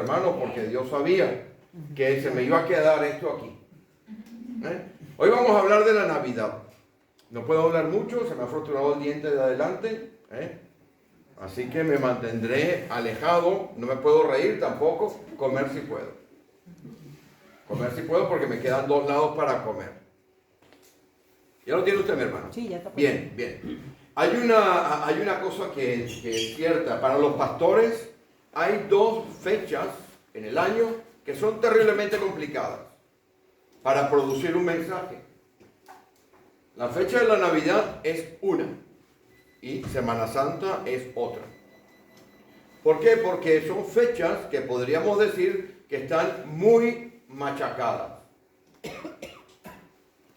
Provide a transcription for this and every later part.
hermanos porque Dios sabía que se me iba a quedar esto aquí. Hoy vamos a hablar de la Navidad. No puedo hablar mucho, se me ha fracturado el diente de adelante. Así que me mantendré alejado, no me puedo reír tampoco, comer si puedo. Comer si puedo porque me quedan 2 lados para comer. ¿Ya lo tiene usted, mi hermano? Sí, ya está. Bien, bien. Hay una cosa que es cierta. Para los pastores hay 2 fechas en el año que son terriblemente complicadas para producir un mensaje. La fecha de la Navidad es una y Semana Santa es otra. ¿Por qué? Porque son fechas que podríamos decir que están muy machacadas.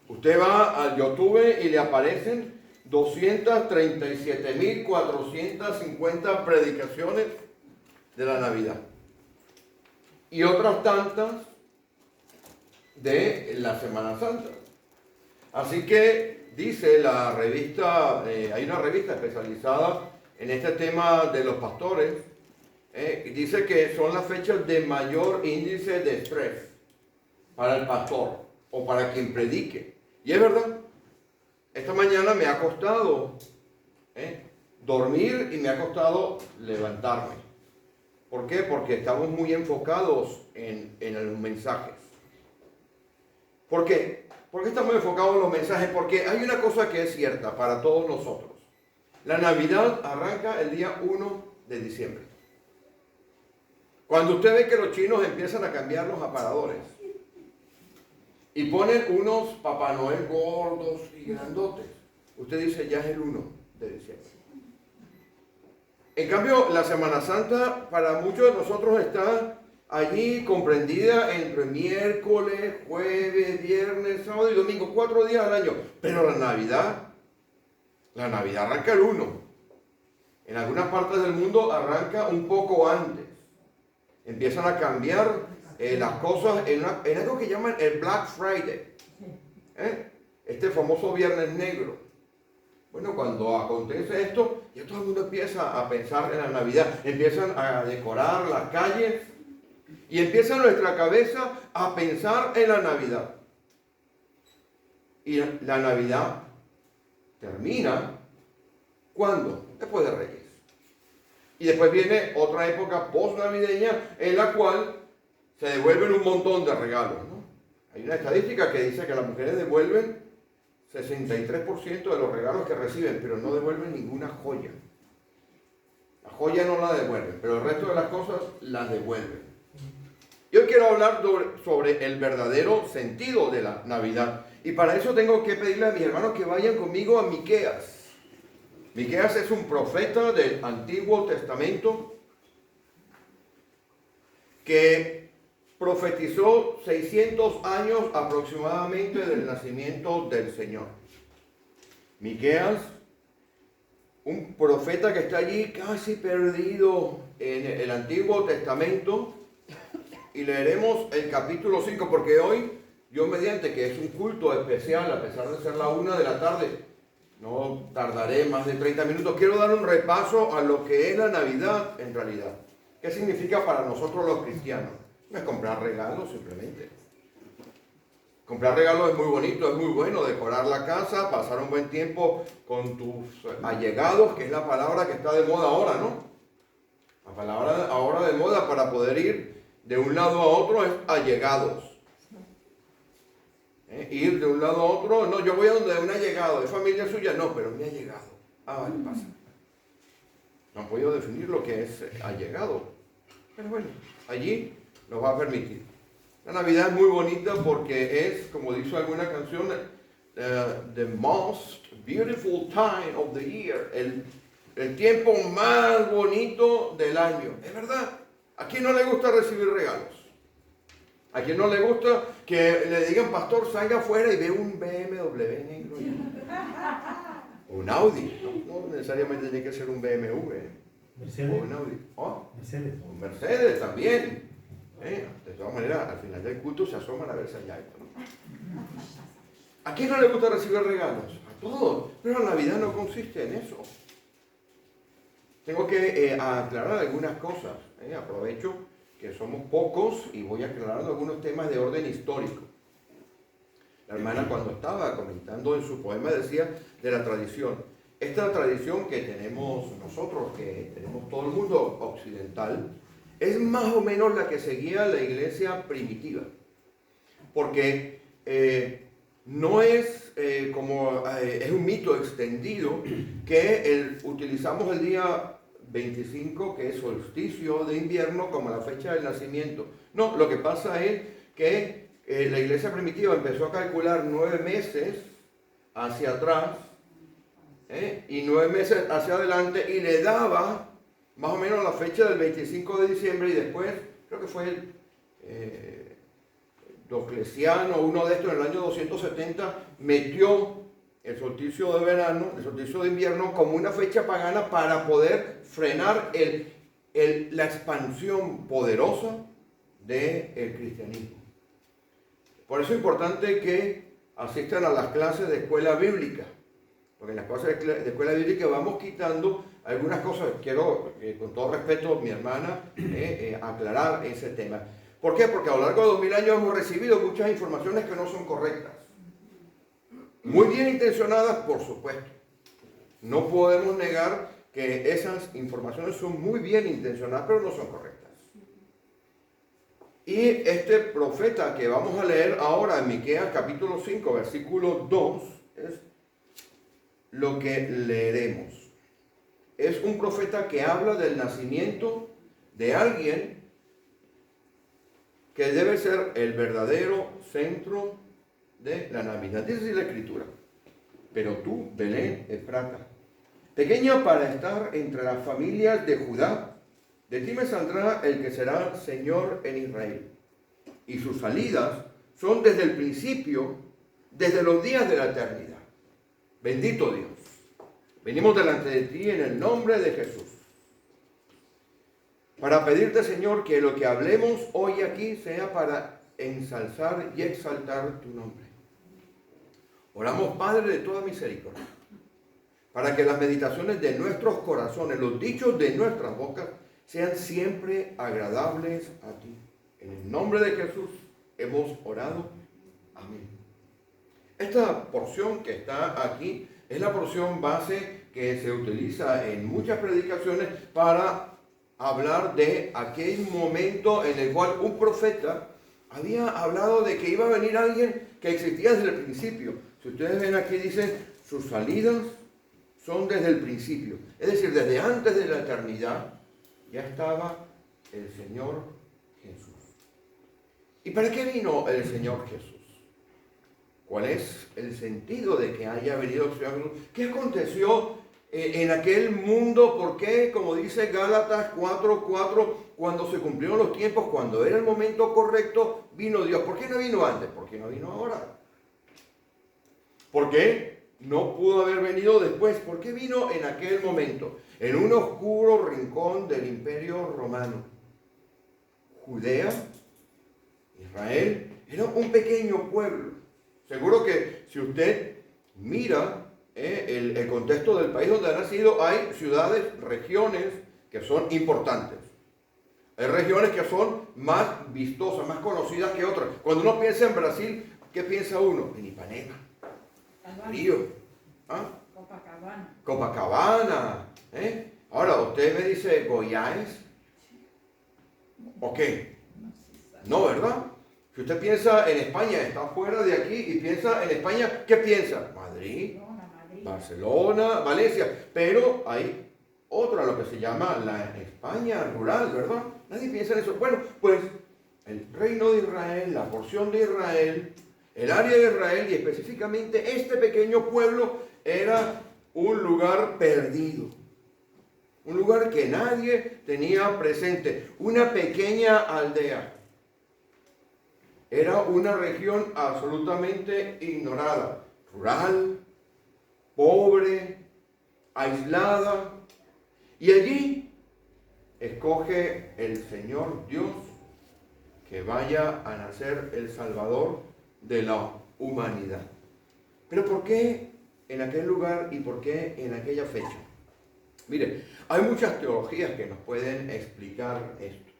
Usted va al YouTube y le aparecen 237.450 predicaciones de la Navidad. Y otras tantas de la Semana Santa. Así que dice la revista, hay una revista especializada en este tema de los pastores, dice que son las fechas de mayor índice de estrés para el pastor o para quien predique. Y es verdad, esta mañana me ha costado dormir y me ha costado levantarme. ¿Por qué? Porque estamos muy enfocados en los mensajes. ¿Por qué? ¿Por qué estamos enfocados en los mensajes? Porque hay una cosa que es cierta para todos nosotros. La Navidad arranca el día 1 de diciembre. Cuando usted ve que los chinos empiezan a cambiar los aparadores y ponen unos Papá Noel gordos y grandotes, usted dice ya es el 1 de diciembre. En cambio, la Semana Santa para muchos de nosotros está allí comprendida entre miércoles, jueves, viernes, sábado y domingo, 4 días al año. Pero la Navidad arranca el 1. En algunas partes del mundo arranca un poco antes. Empiezan a cambiar las cosas en algo que llaman el Black Friday. Este famoso Viernes Negro. Bueno, cuando acontece esto, ya todo el mundo empieza a pensar en la Navidad. Empiezan a decorar las calles. Y empieza nuestra cabeza a pensar en la Navidad. Y la Navidad termina, ¿cuándo? Después de Reyes. Y después viene otra época post-navideña en la cual se devuelven un montón de regalos, ¿no? Hay una estadística que dice que las mujeres devuelven 63% de los regalos que reciben, pero no devuelven ninguna joya. La joya no la devuelven, pero el resto de las cosas las devuelven. Yo quiero hablar sobre el verdadero sentido de la Navidad. Y para eso tengo que pedirle a mis hermanos que vayan conmigo a Miqueas. Miqueas es un profeta del Antiguo Testamento que profetizó 600 años aproximadamente del nacimiento del Señor. Miqueas, un profeta que está allí casi perdido en el Antiguo Testamento. Y leeremos el capítulo 5, porque hoy, Dios mediante, que es un culto especial, a pesar de ser la 1 de la tarde, no tardaré más de 30 minutos. Quiero dar un repaso a lo que es la Navidad en realidad. ¿Qué significa para nosotros los cristianos? No es comprar regalos simplemente. Comprar regalos es muy bonito, es muy bueno, decorar la casa, pasar un buen tiempo con tus allegados, que es la palabra que está de moda ahora, ¿no? La palabra ahora de moda para poder ir de un lado a otro es allegados. Ir de un lado a otro, no, yo voy a donde un allegado, ¿es familia suya? No, pero un allegado. Vale, pasa. No han podido definir lo que es allegado. Pero bueno, allí nos va a permitir. La Navidad es muy bonita porque es, como dice alguna canción, the most beautiful time of the year, el tiempo más bonito del año. Es verdad. ¿A quién no le gusta recibir regalos? ¿A quién no le gusta que le digan, pastor, salga afuera y ve un BMW negro? Un Audi. No necesariamente tiene que ser un BMW. Mercedes. O un Audi. ¿Oh? Mercedes. Un Mercedes también. De todas maneras, al final del culto se asoman a ver si hay algo, ¿no? ¿A quién no le gusta recibir regalos? A todos. Pero la Navidad no consiste en eso. Tengo que aclarar algunas cosas. Aprovecho que somos pocos y voy aclarando algunos temas de orden histórico. La hermana cuando estaba comentando en su poema decía de la tradición. Esta tradición que tenemos nosotros, que tenemos todo el mundo occidental, es más o menos la que seguía la iglesia primitiva. Porque no es es un mito extendido que utilizamos el día 25, que es solsticio de invierno, como la fecha del nacimiento. No, lo que pasa es que la iglesia primitiva empezó a calcular 9 meses hacia atrás y 9 meses hacia adelante y le daba más o menos la fecha del 25 de diciembre y después, creo que fue Diocleciano, uno de estos en el año 270, metió el solsticio de verano, el solsticio de invierno como una fecha pagana para poder frenar la expansión poderosa del cristianismo. Por eso es importante que asistan a las clases de escuela bíblica, porque en las clases de escuela bíblica vamos quitando algunas cosas. Quiero, con todo respeto, mi hermana, aclarar ese tema. ¿Por qué? Porque a lo largo de 2000 años hemos recibido muchas informaciones que no son correctas. Muy bien intencionadas, por supuesto. No podemos negar que esas informaciones son muy bien intencionadas, pero no son correctas. Y este profeta que vamos a leer ahora en Miqueas capítulo 5, versículo 2, es lo que leeremos. Es un profeta que habla del nacimiento de alguien que debe ser el verdadero centro de la Navidad. Dice así la Escritura: pero tú, Belén Efrata, pequeña para estar entre las familias de Judá, de ti me saldrá el que será Señor en Israel. Y sus salidas son desde el principio, desde los días de la eternidad. Bendito Dios. Venimos delante de ti en el nombre de Jesús, para pedirte, Señor, que lo que hablemos hoy aquí sea para ensalzar y exaltar tu nombre. Oramos, Padre de toda misericordia, para que las meditaciones de nuestros corazones, los dichos de nuestras bocas, sean siempre agradables a ti. En el nombre de Jesús hemos orado. Amén. Esta porción que está aquí es la porción base que se utiliza en muchas predicaciones para hablar de aquel momento en el cual un profeta había hablado de que iba a venir alguien que existía desde el principio. Si ustedes ven aquí, dice, sus salidas son desde el principio. Es decir, desde antes de la eternidad ya estaba el Señor Jesús. ¿Y para qué vino el Señor Jesús? ¿Cuál es el sentido de que haya venido el Señor Jesús? ¿Qué aconteció en aquel mundo? ¿Por qué? Como dice Gálatas 4:4, cuando se cumplieron los tiempos, cuando era el momento correcto, vino Dios. ¿Por qué no vino antes? ¿Por qué no vino ahora? ¿Por qué no pudo haber venido después? ¿Por qué vino en aquel momento? En un oscuro rincón del Imperio Romano. Judea, Israel, era un pequeño pueblo. Seguro que si usted mira el contexto del país donde ha nacido, hay ciudades, regiones que son importantes. Hay regiones que son más vistosas, más conocidas que otras. Cuando uno piensa en Brasil, ¿qué piensa uno? En Ipanema, Río, Copacabana. Copacabana. Ahora, usted me dice Goiás. ¿O qué? No, ¿verdad? Si usted piensa en España, está fuera de aquí y piensa en España, ¿qué piensa? Madrid, Barcelona, Valencia. Pero hay otra, lo que se llama la España rural, ¿verdad? Nadie piensa en eso. Bueno, pues el reino de Israel, la porción de Israel, el área de Israel y específicamente este pequeño pueblo era un lugar perdido. Un lugar que nadie tenía presente. Una pequeña aldea. Era una región absolutamente ignorada. Rural, pobre, aislada. Y allí escoge el Señor Dios que vaya a nacer el Salvador de la humanidad. Pero ¿por qué en aquel lugar y por qué en aquella fecha? Mire, hay muchas teologías que nos pueden explicar esto.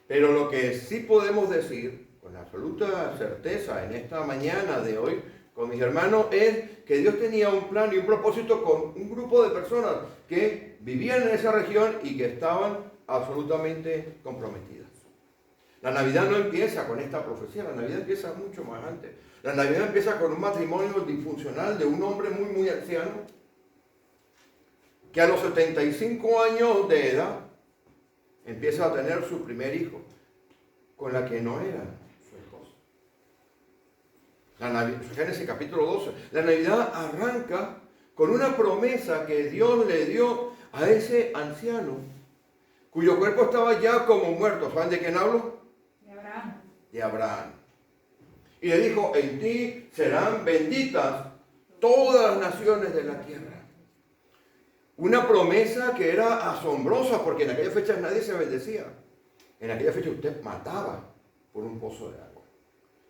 Pero lo que sí podemos decir con absoluta certeza en esta mañana de hoy con mis hermanos es que Dios tenía un plan y un propósito con un grupo de personas que vivían en esa región y que estaban absolutamente comprometidas. La Navidad no empieza con esta profecía, la Navidad empieza mucho más antes. La Navidad empieza con un matrimonio disfuncional de un hombre muy anciano que a los 75 años de edad empieza a tener su primer hijo con la que no era su esposa. Génesis capítulo 12. La Navidad arranca con una promesa que Dios le dio a ese anciano cuyo cuerpo estaba ya como muerto. ¿Saben de quién hablo? De Abraham. De Abraham. Y le dijo, en ti serán benditas todas las naciones de la tierra. Una promesa que era asombrosa porque en aquella fecha nadie se bendecía. En aquella fecha usted mataba por un pozo de agua.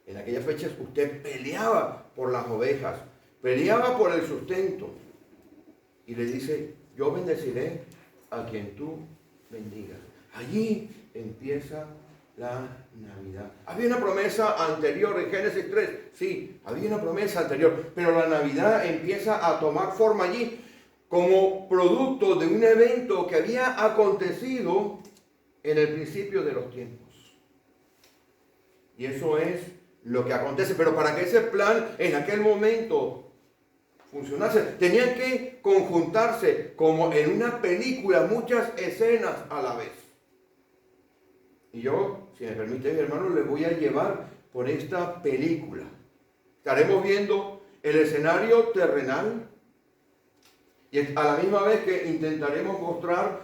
En aquella fecha usted peleaba por las ovejas, peleaba por el sustento. Y le dice, yo bendeciré a quien tú bendigas. Allí empieza la Navidad. Había una promesa anterior en Génesis 3, sí, había una promesa anterior, pero la Navidad empieza a tomar forma allí como producto de un evento que había acontecido en el principio de los tiempos. Y eso es lo que acontece, pero para que ese plan en aquel momento funcionase, tenían que conjuntarse como en una película muchas escenas a la vez. Y yo, si me permite, mi hermano, les voy a llevar por esta película. Estaremos viendo el escenario terrenal y a la misma vez que intentaremos mostrar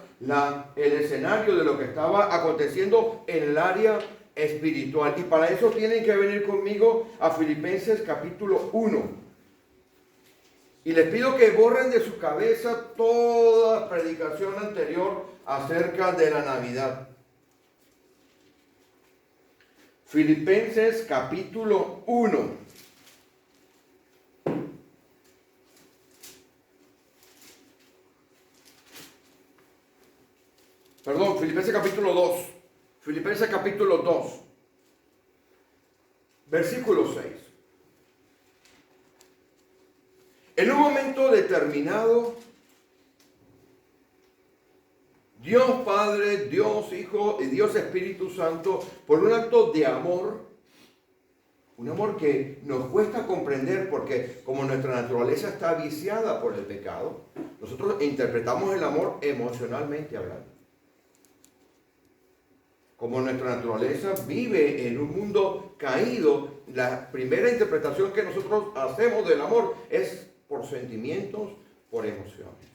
el escenario de lo que estaba aconteciendo en el área espiritual. Y para eso tienen que venir conmigo a Filipenses capítulo 1. Y les pido que borren de su cabeza toda predicación anterior acerca de la Navidad. Filipenses capítulo 1. Perdón, Filipenses capítulo 2. Filipenses capítulo 2. Versículo 6. En un momento determinado, Dios Padre, Dios Hijo y Dios Espíritu Santo, por un acto de amor, un amor que nos cuesta comprender porque como nuestra naturaleza está viciada por el pecado, nosotros interpretamos el amor emocionalmente hablando. Como nuestra naturaleza vive en un mundo caído, la primera interpretación que nosotros hacemos del amor es por sentimientos, por emociones.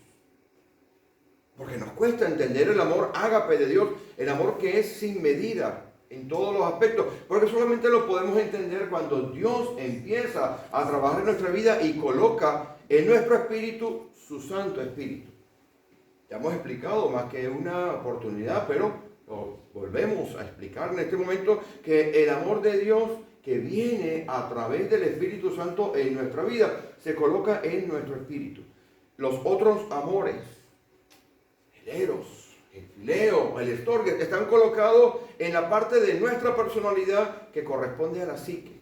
Porque nos cuesta entender el amor ágape de Dios, el amor que es sin medida en todos los aspectos. Porque solamente lo podemos entender cuando Dios empieza a trabajar en nuestra vida y coloca en nuestro espíritu su Santo Espíritu. Ya hemos explicado más que una oportunidad, pero volvemos a explicar en este momento que el amor de Dios que viene a través del Espíritu Santo en nuestra vida se coloca en nuestro espíritu. Los otros amores, el eros, el fileo, el estorgue, están colocados en la parte de nuestra personalidad que corresponde a la psique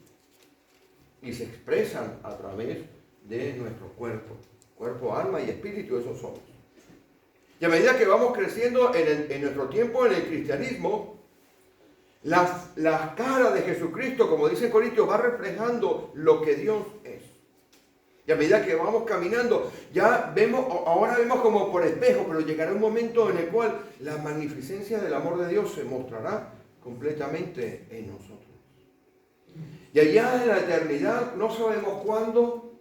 y se expresan a través de nuestro cuerpo, alma y espíritu, esos somos. Y a medida que vamos creciendo en nuestro tiempo en el cristianismo, la cara de Jesucristo, como dice Corintios, va reflejando lo que Dios es. Y a medida que vamos caminando, ahora vemos como por espejo, pero llegará un momento en el cual la magnificencia del amor de Dios se mostrará completamente en nosotros. Y allá en la eternidad, no sabemos cuándo,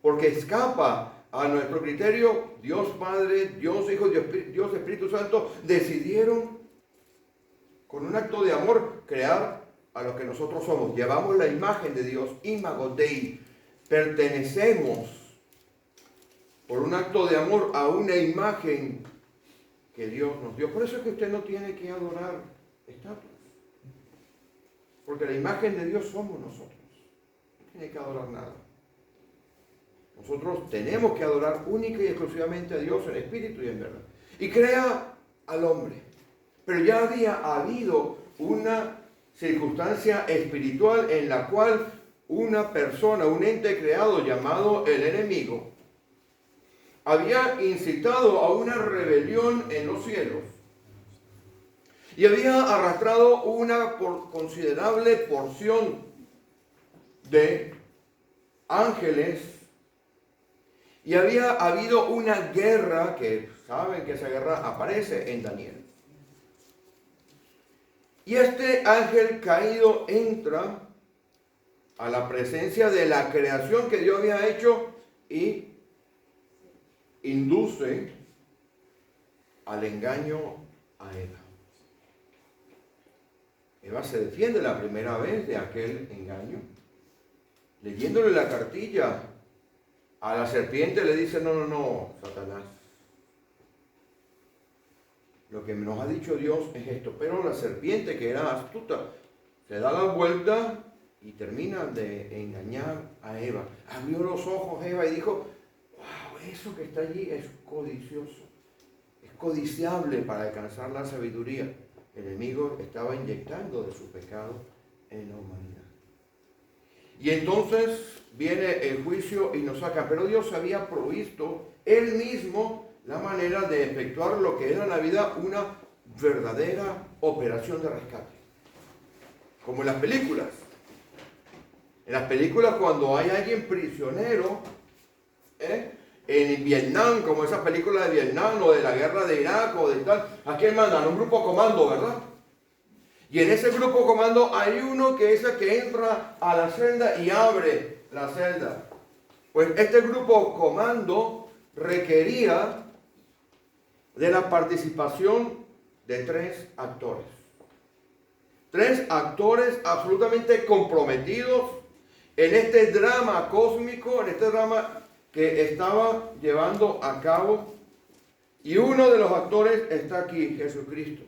porque escapa a nuestro criterio, Dios Padre, Dios Hijo, Dios Espíritu Santo decidieron con un acto de amor crear a lo que nosotros somos. Llevamos la imagen de Dios, imago Dei. Pertenecemos por un acto de amor a una imagen que Dios nos dio. Por eso es que usted no tiene que adorar estatuas. Porque la imagen de Dios somos nosotros. No tiene que adorar nada. Nosotros tenemos que adorar única y exclusivamente a Dios en espíritu y en verdad. Y crea al hombre. pero ya había habido una circunstancia espiritual en la cual una persona, un ente creado llamado el enemigo, había incitado a una rebelión en los cielos y había arrastrado una considerable porción de ángeles, y había habido una guerra, que saben que esa guerra aparece en Daniel. Y este ángel caído entra a la presencia de la creación que Dios había hecho y induce al engaño a Eva. Eva se defiende la primera vez de aquel engaño, leyéndole la cartilla a la serpiente. Le dice: no, Satanás, lo que nos ha dicho Dios es esto. Pero la serpiente, que era astuta, se da la vuelta y termina de engañar a Eva. Abrió los ojos Eva y dijo: wow, eso que está allí es codicioso, es codiciable para alcanzar la sabiduría. El enemigo estaba inyectando de su pecado en la humanidad. Y entonces viene el juicio y nos saca. Pero Dios había provisto Él mismo la manera de efectuar lo que era en la vida una verdadera operación de rescate. Como en las películas. En las películas, cuando hay alguien prisionero, en Vietnam, como esa película de Vietnam o de la guerra de Irak o de tal, ¿a quién mandan? Un grupo comando, ¿verdad? Y en ese grupo comando hay uno que es el que entra a la celda y abre la celda. Pues este grupo comando requería de la participación de 3 actores. 3 actores absolutamente comprometidos en este drama cósmico, en este drama que estaba llevando a cabo. Y uno de los actores está aquí, Jesucristo,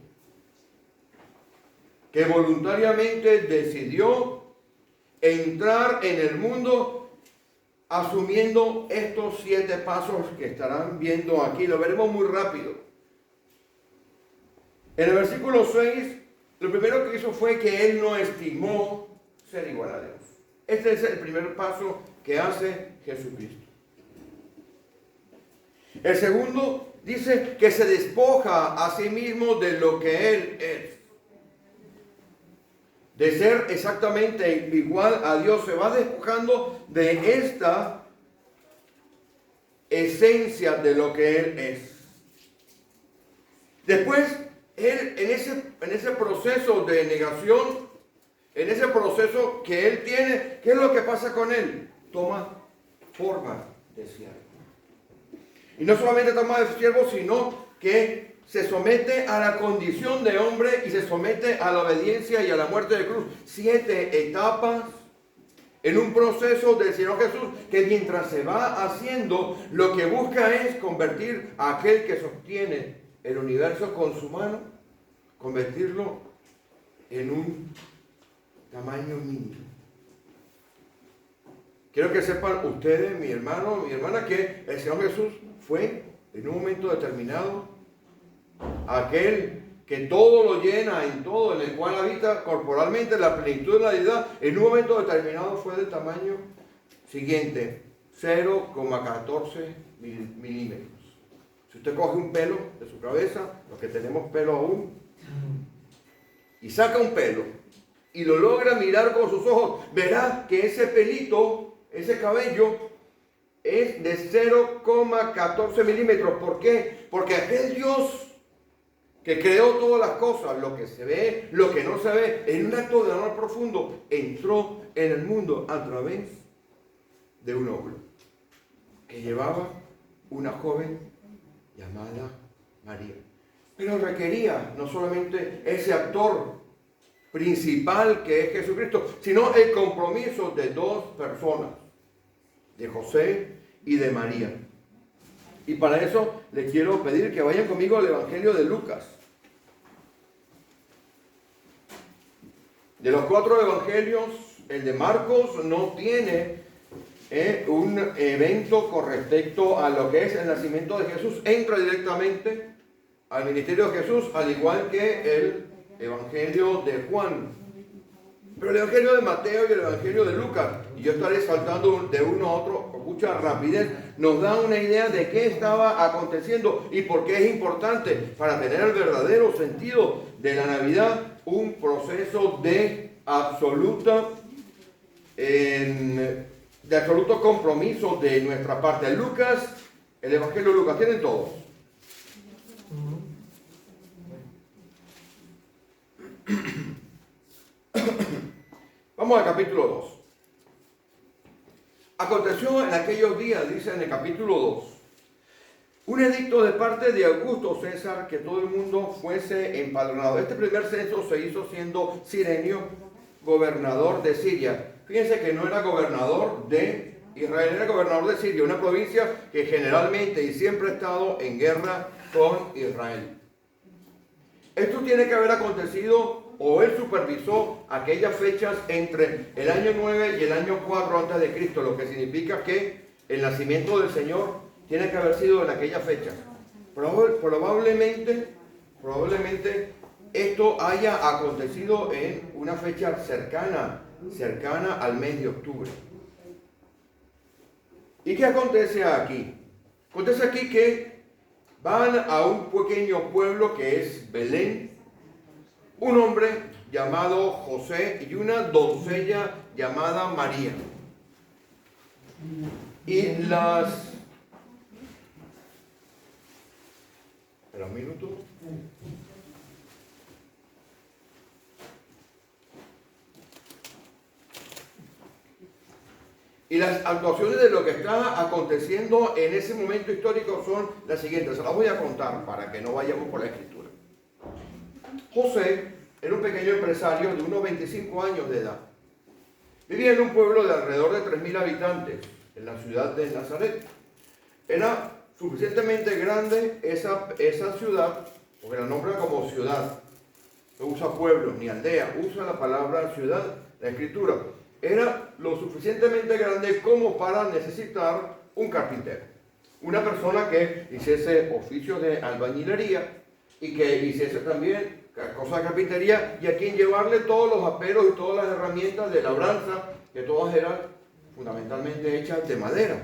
que voluntariamente decidió entrar en el mundo asumiendo estos 7 pasos que estarán viendo aquí. Lo veremos muy rápido. En el versículo 6, lo primero que hizo fue que Él no estimó ser igual a Dios. Este es el primer paso que hace Jesucristo. El segundo dice que se despoja a sí mismo de lo que Él es. De ser exactamente igual a Dios, se va despojando de esta esencia de lo que Él es. Después, Él en ese proceso de negación, en ese proceso que Él tiene, ¿qué es lo que pasa con Él? Toma forma de siervo. Y no solamente toma de siervo, sino que se somete a la condición de hombre y se somete a la obediencia y a la muerte de cruz. 7 etapas en un proceso del Señor Jesús que mientras se va haciendo, lo que busca es convertir a aquel que sostiene el universo con su mano, convertirlo en un tamaño mínimo. Quiero que sepan ustedes, mi hermano, mi hermana, que el Señor Jesús fue en un momento determinado aquel que todo lo llena en todo, en el cual habita corporalmente la plenitud de la deidad. En un momento determinado fue del tamaño siguiente, 0,14 milímetros. Si usted coge un pelo de su cabeza, los que tenemos pelo aún, y saca un pelo y lo logra mirar con sus ojos, verá que ese pelito, ese cabello, es de 0,14 milímetros. ¿Por qué? Porque aquel Dios que creó todas las cosas, lo que se ve, lo que no se ve, en un acto de amor profundo, entró en el mundo a través de un óvulo que llevaba una joven llamada María. Pero requería no solamente ese actor principal que es Jesucristo, sino el compromiso de 2 personas, de José y de María. Y para eso les quiero pedir que vayan conmigo al Evangelio de Lucas. De los 4 evangelios, el de Marcos no tiene un evento con respecto a lo que es el nacimiento de Jesús. Entra directamente al ministerio de Jesús, al igual que el Evangelio de Juan. Pero el Evangelio de Mateo y el Evangelio de Lucas, y yo estaré saltando de uno a otro con mucha rapidez, nos da una idea de qué estaba aconteciendo y por qué es importante para tener el verdadero sentido de la Navidad, un proceso de absoluto compromiso de nuestra parte. Lucas, el Evangelio de Lucas, ¿tienen todos? Vamos al capítulo 2. Aconteció en aquellos días, dice en el capítulo 2, un edicto de parte de Augusto César que todo el mundo fuese empadronado. Este primer censo se hizo siendo Cirenio gobernador de Siria. Fíjense que no era gobernador de Israel, era gobernador de Siria, una provincia que generalmente y siempre ha estado en guerra con Israel. Esto tiene que haber acontecido, o él supervisó aquellas fechas entre el año 9 y el año 4 antes de Cristo, lo que significa que el nacimiento del Señor tiene que haber sido en aquella fecha. Probablemente esto haya acontecido en una fecha cercana al mes de octubre. ¿Y qué acontece aquí? Acontece aquí que van a un pequeño pueblo que es Belén, un hombre llamado José y una doncella llamada María. Y espera un minuto. Y las actuaciones de lo que está aconteciendo en ese momento histórico son las siguientes. Se las voy a contar para que no vayamos por la escritura. José era un pequeño empresario de unos 25 años de edad. Vivía en un pueblo de alrededor de 3.000 habitantes, en la ciudad de Nazaret. Era suficientemente grande esa ciudad, porque la nombra como ciudad. No usa pueblo ni aldea, usa la palabra ciudad, la escritura. Era lo suficientemente grande como para necesitar un carpintero. Una persona que hiciese oficio de albañilería y que hiciese también cosas de carpintería y a quien llevarle todos los aperos y todas las herramientas de labranza, que todas eran fundamentalmente hechas de madera.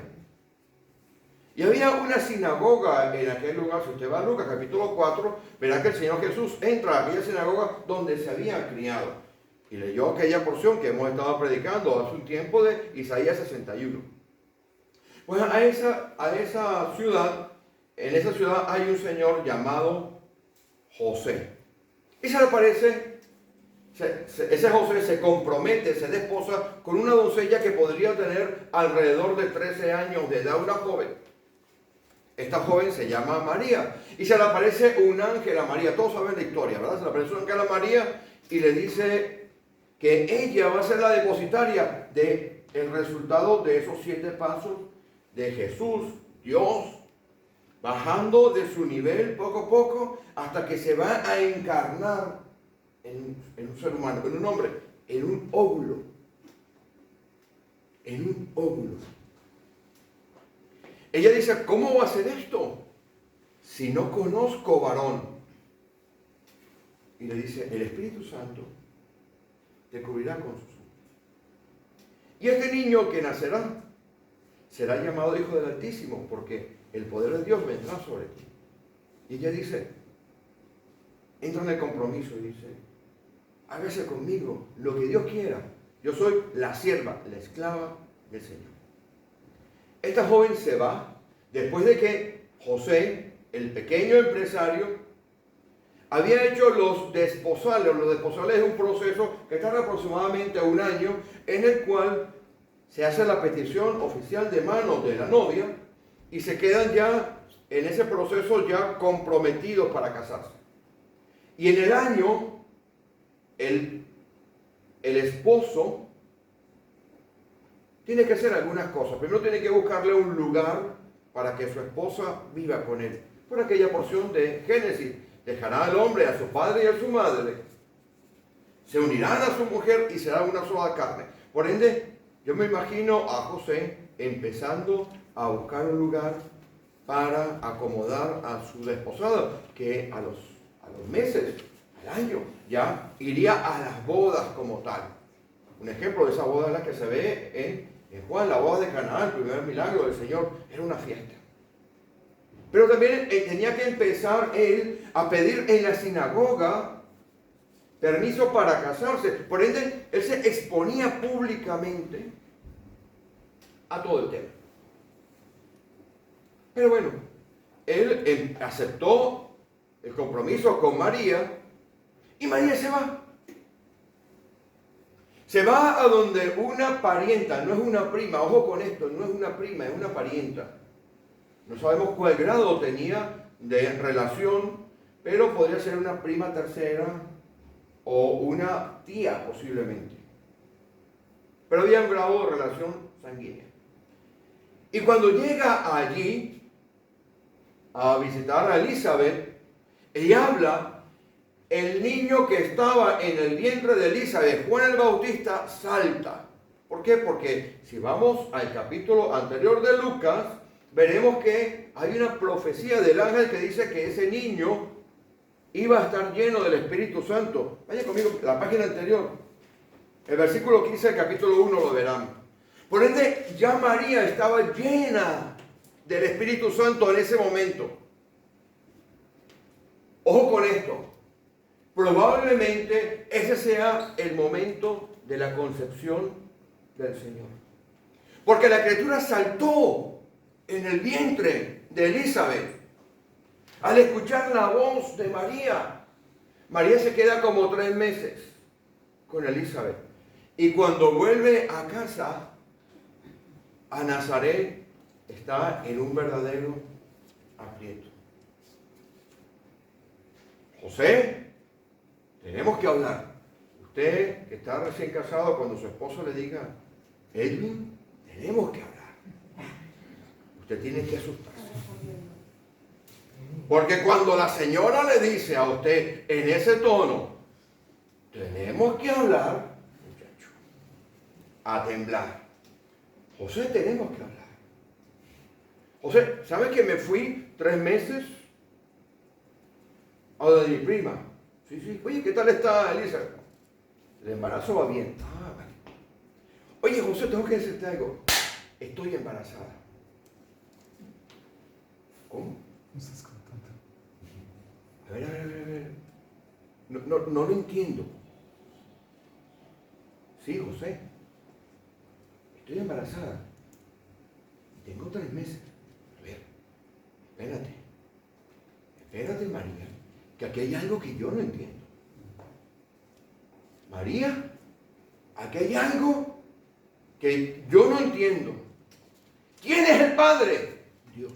Y había una sinagoga en aquel lugar. Si usted va a Lucas capítulo 4, verá que el Señor Jesús entra a aquella sinagoga donde se había criado. Y leyó aquella porción que hemos estado predicando hace un tiempo de Isaías 61. Pues a esa ciudad, en esa ciudad hay un señor llamado José. Y se le parece, ese José se compromete, se desposa con una doncella que podría tener alrededor de 13 años de edad, una joven. Esta joven se llama María. Y se le aparece un ángel a María. Todos saben la historia, ¿verdad? Se le aparece un ángel a María y le dice que ella va a ser la depositaria del resultado de esos 7 pasos de Jesús, Dios, bajando de su nivel poco a poco hasta que se va a encarnar en un ser humano, en un hombre, en un óvulo. En un óvulo. Ella dice, ¿cómo va a ser esto si no conozco varón? Y le dice, el Espíritu Santo te cubrirá con su sombra. Y este niño que nacerá será llamado Hijo del Altísimo, porque el poder de Dios vendrá sobre ti. Y ella dice, entra en el compromiso y dice, hágase conmigo lo que Dios quiera. Yo soy la sierva, la esclava del Señor. Esta joven se va después de que José, el pequeño empresario, había hecho los desposales. Los desposales es un proceso que tarda aproximadamente 1 año, en el cual se hace la petición oficial de mano de la novia y se quedan ya en ese proceso ya comprometidos para casarse. Y en el año, el esposo tiene que hacer algunas cosas. Primero tiene que buscarle un lugar para que su esposa viva con él. Por aquella porción de Génesis. Dejará al hombre a su padre y a su madre, se unirán a su mujer y será una sola carne. Por ende, yo me imagino a José empezando a buscar un lugar para acomodar a su desposada, que a los meses, al año, ya iría a las bodas como tal. Un ejemplo de esa boda es la que se ve en Juan, la boda de Caná, el primer milagro del Señor, era una fiesta. Pero también tenía que empezar él a pedir en la sinagoga permiso para casarse. Por ende, él se exponía públicamente a todo el tema. Pero bueno, él aceptó el compromiso con María y María se va. Se va a donde una parienta, no es una prima, ojo con esto, no es una prima, es una parienta. No sabemos cuál grado tenía de relación, pero podría ser una prima tercera o una tía posiblemente. Pero había un grado de relación sanguínea. Y cuando llega allí a visitar a Elizabeth, ella habla. El niño que estaba en el vientre de Elizabeth, Juan el Bautista, salta. ¿Por qué? Porque si vamos al capítulo anterior de Lucas, veremos que hay una profecía del ángel que dice que ese niño iba a estar lleno del Espíritu Santo. Vaya conmigo, la página anterior. El versículo 15 del capítulo 1 lo verán. Por ende, ya María estaba llena del Espíritu Santo en ese momento. Ojo con esto. Probablemente ese sea el momento de la concepción del Señor. Porque la criatura saltó en el vientre de Elizabeth al escuchar la voz de María. María se queda como 3 meses con Elizabeth. Y cuando vuelve a casa, a Nazaret, está en un verdadero aprieto. José, tenemos que hablar. Usted que está recién casado, cuando su esposo le diga, Edwin, tenemos que hablar. Usted tiene que asustarse. Porque cuando la señora le dice a usted en ese tono, tenemos que hablar, muchacho, a temblar. José, tenemos que hablar. José, ¿sabes que me fui 3 meses a donde mi prima? Sí. Oye, ¿qué tal está Elisa? El embarazo va bien. Ah, vale. Oye, José, tengo que decirte algo. Estoy embarazada. ¿Cómo? No estás contando. A ver. No lo entiendo. Sí, José. Estoy embarazada. Tengo 3 meses. A ver, espérate, María, que aquí hay algo que yo no entiendo. María, aquí hay algo que yo no entiendo. ¿Quién es el Padre? Dios.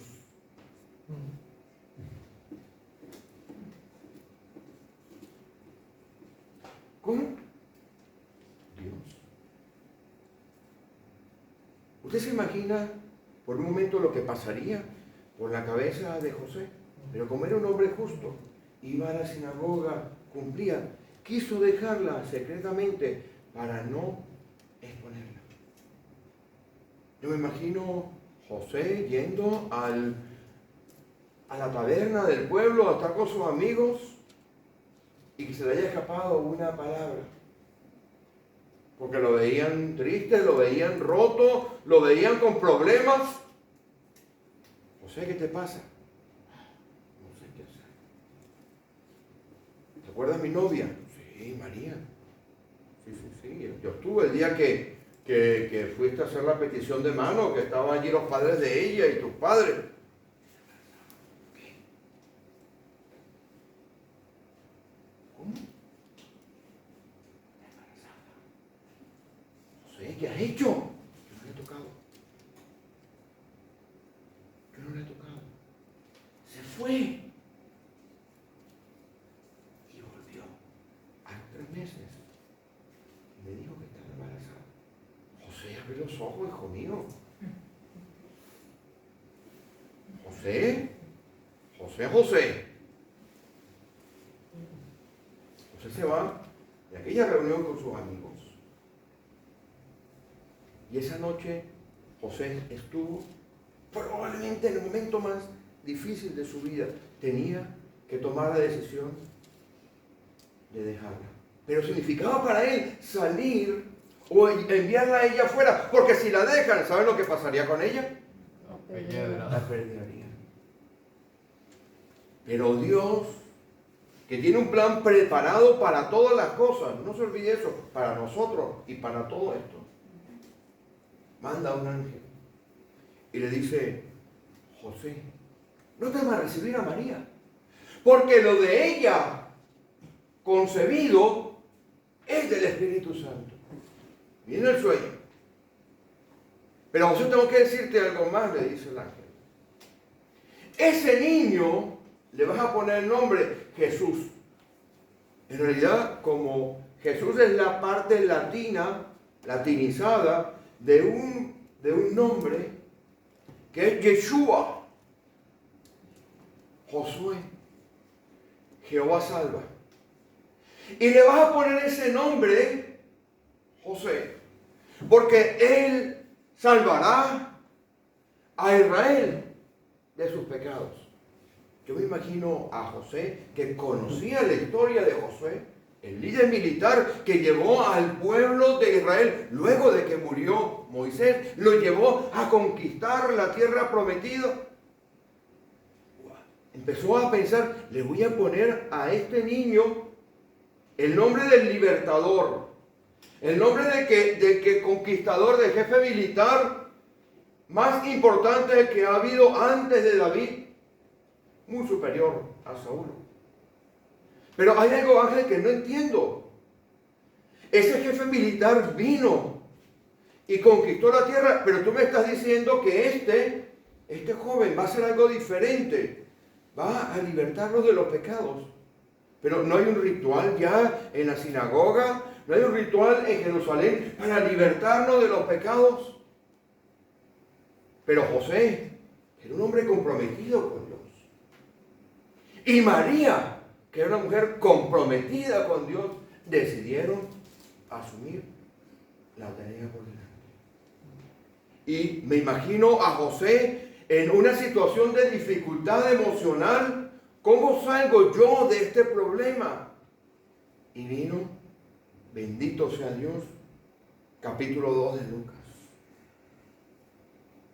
¿Cómo? Dios. ¿Usted se imagina por un momento lo que pasaría por la cabeza de José? Pero como era un hombre justo, iba a la sinagoga, cumplía, quiso dejarla secretamente para no exponerla. Yo me imagino José yendo a la taberna del pueblo a estar con sus amigos y que se le haya escapado una palabra. Porque lo veían triste, lo veían roto, lo veían con problemas. José, ¿qué te pasa? No sé qué hacer. ¿Te acuerdas de mi novia? Sí, María. Sí. Yo estuve el día que fuiste a hacer la petición de mano, que estaban allí los padres de ella y tus padres. ¿Qué? ¿Cómo? José, ¿qué has hecho? Yo no le he tocado. Se fue. Y volvió a los 3 meses. Y me dijo que estaba embarazada. José, abre los ojos, hijo mío. José. José se va de aquella reunión con sus amigos. Y esa noche José estuvo probablemente en el momento más difícil de su vida, tenía que tomar la decisión de dejarla. Pero significaba para él salir o enviarla a ella afuera, porque si la dejan, ¿saben lo que pasaría con ella? La perdería. Pero Dios, que tiene un plan preparado para todas las cosas, no se olvide eso, para nosotros y para todo esto, manda a un ángel y le dice: José, no temas recibir a María, porque lo de ella concebido es del Espíritu Santo. Viene el sueño. Pero José, tengo que decirte algo más, le dice el ángel. Ese niño le vas a poner el nombre Jesús. En realidad, como Jesús es la parte latinizada de un nombre que es Yeshua, Josué, Jehová salva. Y le vas a poner ese nombre José, porque él salvará a Israel de sus pecados. Yo me imagino a José, que conocía la historia de Josué, el líder militar que llevó al pueblo de Israel, luego de que murió Moisés, lo llevó a conquistar la tierra prometida. Empezó a pensar: le voy a poner a este niño el nombre del libertador, el nombre de que conquistador, de jefe militar más importante que ha habido antes de David, muy superior a Saúl. Pero hay algo, Ángel, que no entiendo. Ese jefe militar vino y conquistó la tierra, pero tú me estás diciendo que este joven va a hacer algo diferente, va a libertarnos de los pecados. Pero no hay un ritual ya en la sinagoga, no hay un ritual en Jerusalén para libertarnos de los pecados. Pero José era un hombre comprometido con Dios. Y María, que era una mujer comprometida con Dios, decidieron asumir la tarea por delante. Y me imagino a José en una situación de dificultad emocional. ¿Cómo salgo yo de este problema? Y vino, bendito sea Dios, capítulo 2 de Lucas.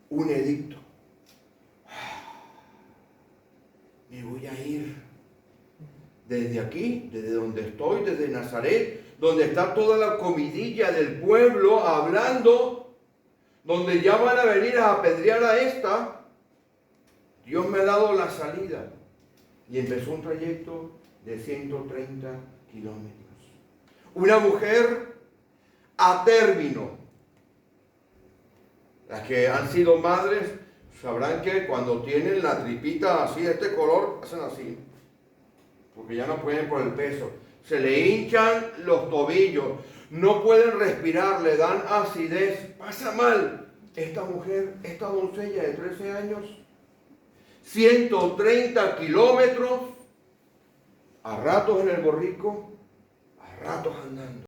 Un edicto. Me voy a ir desde aquí, desde donde estoy, desde Nazaret, donde está toda la comidilla del pueblo hablando, donde ya van a venir a apedrear a esta. Dios me ha dado la salida. Y empezó un trayecto de 130 kilómetros. Una mujer a término. Las que han sido madres sabrán que cuando tienen la tripita así de este color, hacen así. Porque ya no pueden por el peso. Se le hinchan los tobillos. No pueden respirar, le dan acidez. Pasa mal. Esta mujer, esta doncella de 13 años, 130 kilómetros, a ratos en el borrico, a ratos andando.